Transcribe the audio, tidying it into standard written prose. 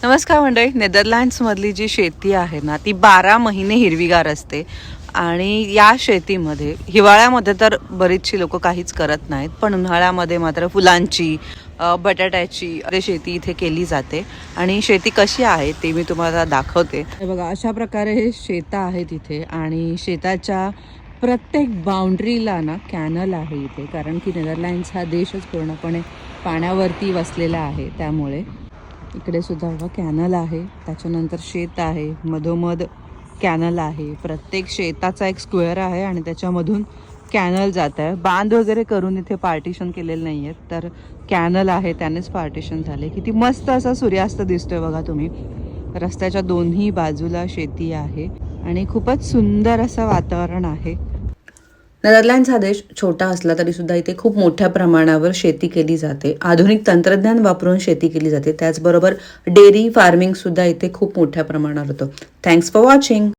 नमस्कार मंडळी. नेदरलँड्समधली जी शेती आहे ना ती 12 महिने हिरवीगार असते आणि या शेतीमध्ये हिवाळ्यामध्ये तर बरीचशी लोक काहीच करत नाहीत, पण उन्हाळ्यामध्ये मात्र फुलांची बटाट्याची शेती इथे केली जाते. आणि शेती कशी आहे ते मी तुम्हाला दाखवते. हे बघा, अशा प्रकारे हे शेतं आहेत इथे आणि शेताच्या प्रत्येक बाउंड्रीला ना कॅनल आहे इथे, कारण की नेदरलँड्स हा देशच पूर्णपणे पाण्यावरती वसलेला आहे. त्यामुळे इकडे सुद्धा बघा कॅनल आहे, त्याच्यानंतर शेत आहे, मधोमध कॅनल आहे. प्रत्येक शेताचा एक स्क्वेअर आहे आणि त्याच्यामधून कॅनल जात आहे. बांध वगैरे करून इथे पार्टिशन केलेले नाही आहेत, तर कॅनल आहे त्यानेच पार्टिशन झाले. किती मस्त असा सूर्यास्त दिसतोय बघा तुम्ही. रस्त्याच्या दोन्ही बाजूला शेती आहे आणि खूपच सुंदर असं वातावरण आहे. नेदरलँड्स हा देश छोटा असला तरी सुद्धा इथे खूप मोठ्या प्रमाणावर शेती केली जाते. आधुनिक तंत्रज्ञान वापरून शेती केली जाते. त्याचबरोबर डेअरी फार्मिंग सुद्धा इथे खूप मोठ्या प्रमाणावर होतं. Thanks for watching.